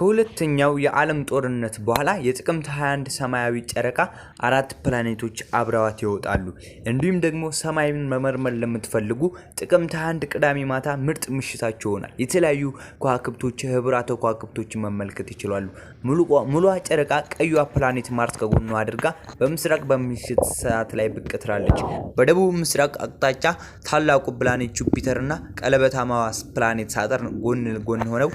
ከሁለተኛው የዓለም ጦርነት በኋላ የጥቅምት 21 ሰማያዊ ጨረቃ አራት ፕላኔቶች አብረዋት ይወጣሉ። እንዲሁም ደግሞ ሰማይን መመርመር ለምትፈልጉ ጥቅምት 21 ቅዳሜ ማታ ምርጥ ምሽታቸው ይሆናል። የተለያዩ ከዋክብቶች ህብራተ ከዋክብቶችን መመልከት ይችላሉ። ሙሉ ጨረቃ ቀዩዋ ፕላኔት ማርስ ከጎኗ አድርጋ በምስራቅ በምሽት ሰዓት ላይ ብቅ ትላለች። በደቡብ ምስራቅ አቅጣጫ ታላቁ ፕላኔት ጁፒተርና ቀለበታማዋ ፕላኔት ሳተርን ጎን ለጎን ሆነው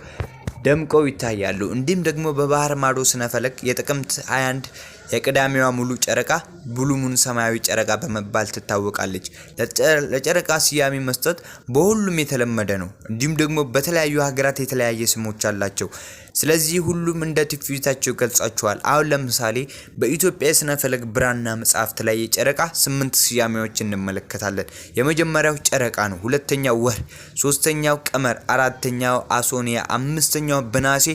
ደምቀው ይታያሉ። እንዲሁም ደግሞ በባህር ማዶ ስነፈለክ የጥቅምት 21 የቅዳሜዋ ሙሉ ጨረቃ ብሉ ሙን ሰማያዊ ጨረቃ በመባል ትታወቃለች። ለጨረቃ ስያሜ መስጠት በሁሉም የተለመደ ነው። እንዲሁም ደግሞ በተለያዩ ሀገራት የተለያየ ስሞች አላቸው። ስለዚህ ሁሉም እንደ ትውፊታቸው ገልጻቸዋል። አሁን ለምሳሌ በኢትዮጵያ ስነፈለክ ብራና መጽሐፍት ላይ የጨረቃ 8 ስያሜዎች እንመለከታለን። የመጀመሪያው ጨረቃ ነው፣ ሁለተኛው ወር፣ ሶስተኛው ቀመር፣ አራተኛው አሶኒያ፣ አምስተኛው በናሴ፣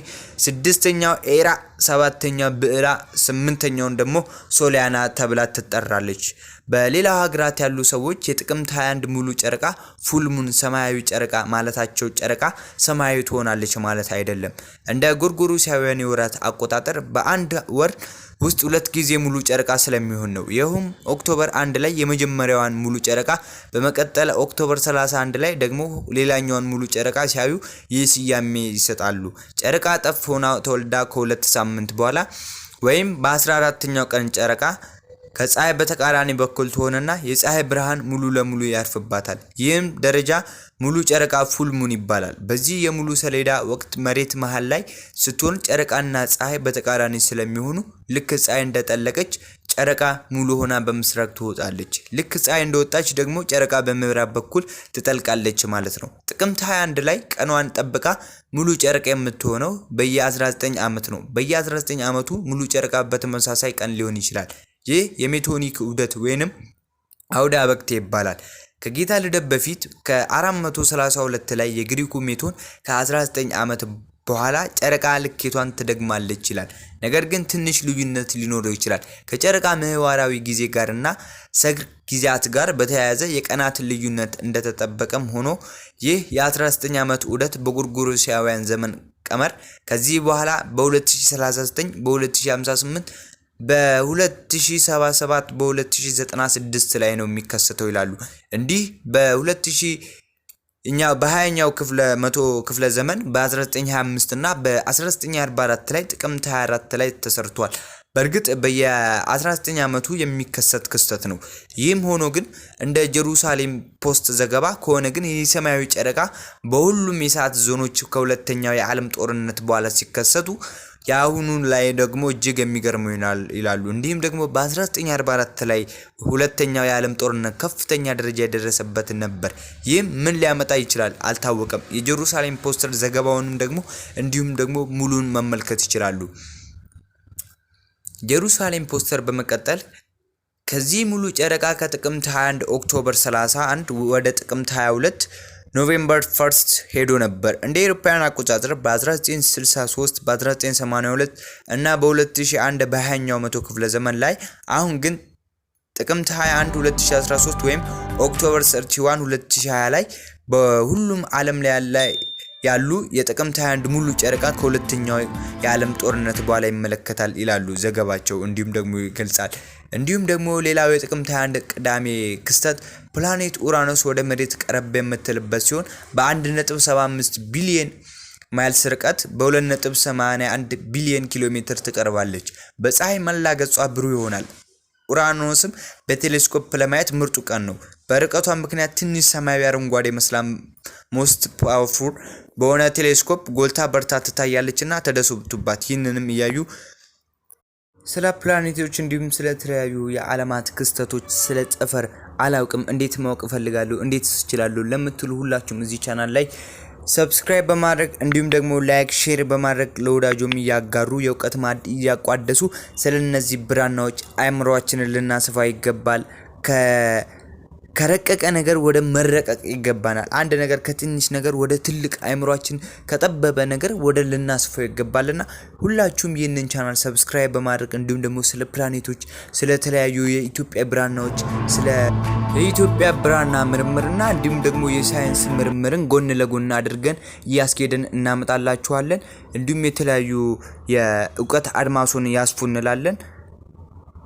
ስድስተኛው ኤራ፣ ሰባተኛው ብዕራ፣ ስምንተኛውን ደግሞ ሶሊያና ተብላ ትጠራለች። በሌላ ሀገራት ያሉ ሰዎች የጥቅምት 21 ሙሉ ጨረቃ ፉል ሙን ሰማያዊ ጨረቃ ማለታቸው ጨረቃ ሰማያዊ ትሆናለች ማለት አይደለም። እንደ ጎርጎሮሳውያን የወራት አቆጣጠር በአንድ ወር ውስጥ ሁለት ጊዜ ሙሉ ጨረቃ ስለሚሆን ነው። ይህም ኦክቶበር 1 ላይ የመጀመሪያዋን ሙሉ ጨረቃ በመቀጠል ኦክቶበር 31 ላይ ደግሞ ሌላኛዋን ሙሉ ጨረቃ ሲያዩ ይህ ስያሜ ይሰጣሉ። ጨረቃ ጠፍ ሆና ተወልዳ ከሁለት ሳምንት በኋላ ወይም በ14ኛው ቀን ጨረቃ ከፀሐይ በተቃራኒ በኩል ትሆንና የፀሐይ ብርሃን ሙሉ ለሙሉ ያርፍባታል። ይህም ደረጃ ሙሉ ጨረቃ ፉል ሙን ይባላል። በዚህ የሙሉ ሰሌዳ ወቅት መሬት መሃል ላይ ስትሆን ጨረቃና ፀሐይ በተቃራኒ ስለሚሆኑ ልክ ፀሐይ እንደጠለቀች ጨረቃ ሙሉ ሆና በምስራቅ ትወጣለች። ልክ ፀሐይ እንደወጣች ደግሞ ጨረቃ በምዕራብ በኩል ትጠልቃለች ማለት ነው። ጥቅምት 21 ላይ ቀኗን ጠብቃ ሙሉ ጨረቃ የምትሆነው በየ19 ዓመት ነው። በየ19 ዓመቱ ሙሉ ጨረቃ በተመሳሳይ ቀን ሊሆን ይችላል። ይህ የሜቶኒክ ዑደት ወይንም አውደ አበቅቴ ይባላል። ከጌታ ልደት በፊት ከ432 ላይ የግሪኩ ሜቶን ከ19 ዓመት በኋላ ጨረቃ ልኬቷን ትደግማለች ይላል። ነገር ግን ትንሽ ልዩነት ሊኖረው ይችላል። ከጨረቃ ምህዋራዊ ጊዜ ጋርና ሰግር ጊዜያት ጋር በተያያዘ የቀናት ልዩነት እንደተጠበቀም ሆኖ ይህ የ19 ዓመት ዑደት በጎርጎሮሳውያን ዘመን ቀመር ከዚህ በኋላ በ2039 በ2058 በ2077 በ2096 ላይ ነው የሚከሰተው ይላሉ። እንዲህ በ20ኛው ክፍለ ዘመን በ1925 እና በ1944 ላይ ጥቅምት 24 ላይ ተሰርቷል። በእርግጥ በየ19 ዓመቱ የሚከሰት ክስተት ነው። ይህም ሆኖ ግን እንደ ጀሩሳሌም ፖስት ዘገባ ከሆነ ግን የሰማያዊ ጨረቃ በሁሉም የሰዓት ዞኖች ከሁለተኛው የዓለም ጦርነት በኋላ ሲከሰቱ ያሁኑ ላይ ደግሞ እጅግ የሚገርሙ ይላሉ። እንዲሁም ደግሞ በ1944 ላይ ሁለተኛው የዓለም ጦርነት ከፍተኛ ደረጃ የደረሰበት ነበር። ይህም ምን ሊያመጣ ይችላል አልታወቀም። የጀሩሳሌም ፖስት ዘገባውንም ደግሞ እንዲሁም ደግሞ ሙሉን መመልከት ይችላሉ። ጀሩሳሌም ፖስተር በመቀጠል ከዚህ ሙሉ ጨረቃ ከጥቅምት 21 ኦክቶበር 31 ወደ ጥቅምት 22 ኖቬምበር 1 ሄዶ ነበር። እንደ አውሮፓውያን አቆጣጠር በ1963 በ1982 እና በ2001 በ20ኛው መቶ ክፍለ ዘመን ላይ አሁን ግን ጥቅምት 21 2013 ወይም ኦክቶበር 31 2020 ላይ በሁሉም ዓለም ላይ ያሉ የጥቅምት 21 ሙሉ ጨረቃ ከሁለተኛው የዓለም ጦርነት በኋላ ይመለከታል ይላሉ ዘገባቸው። እንዲሁም ደግሞ ይገልጻል። እንዲሁም ደግሞ ሌላው የጥቅምት 21 ቅዳሜ ክስተት ፕላኔት ኡራኖስ ወደ መሬት ቀረብ የምትልበት ሲሆን በ1.75 ቢሊዮን ማይልስ ርቀት በ2.81 ቢሊዮን ኪሎ ሜትር ትቀርባለች። በፀሐይ መላ ገጿ ብሩህ ይሆናል። ኡራኖስም በቴሌስኮፕ ለማየት ምርጡ ቀን ነው። በርቀቷ ምክንያት ትንሽ ሰማያዊ አረንጓዴ መስላ ሞስት ፓወርፉል በሆነ ቴሌስኮፕ ጎልታ በርታ ትታያለችና ተደሰቱባት። ይህንንም እያዩ ስለ ፕላኔቶች እንዲሁም ስለ ተለያዩ የዓለማት ክስተቶች ስለ ጠፈር አላውቅም እንዴት ማወቅ ፈልጋለሁ እንዴት ይችላሉ ለምትሉ ሁላችሁም እዚህ ቻናል ላይ ሰብስክራይብ በማድረግ እንዲሁም ደግሞ ላይክ ሼር በማድረግ ለወዳጆም ያጋሩ የእውቀት ማዕድ ያቋደሱ ስለነዚህ ብራናዎች አእምሮአችንን ልናስፋ ይገባል። ከረቀቀ ነገር ወደ መረቀቅ ይገባናል። አንድ ነገር ከትንሽ ነገር ወደ ትልቅ አይምሮአችን ከጠበበ ነገር ወደ ልናስፈው ይገባልና ሁላችሁም ይህንን ቻናል ሰብስክራይብ በማድረግ እንዲሁም ደግሞ ስለ ፕላኔቶች፣ ስለ ተለያዩ የኢትዮጵያ ብራናዎች፣ ስለ የኢትዮጵያ ብራና ምርምርና እንዲሁም ደግሞ የሳይንስ ምርምርን ጎን ለጎን አድርገን እያስኬደን እናመጣላችኋለን። እንዲሁም የተለያዩ የእውቀት አድማሱን ያስፉ እንላለን።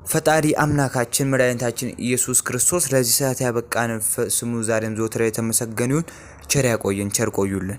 ፈጣሪ አምላካችን መድኃኒታችን ኢየሱስ ክርስቶስ ለዚህ ሰዓት ያበቃን ስሙ ዛሬም ዘወትር የተመሰገነ ይሁን። ቸር ያቆየን፣ ቸር ቆዩልን።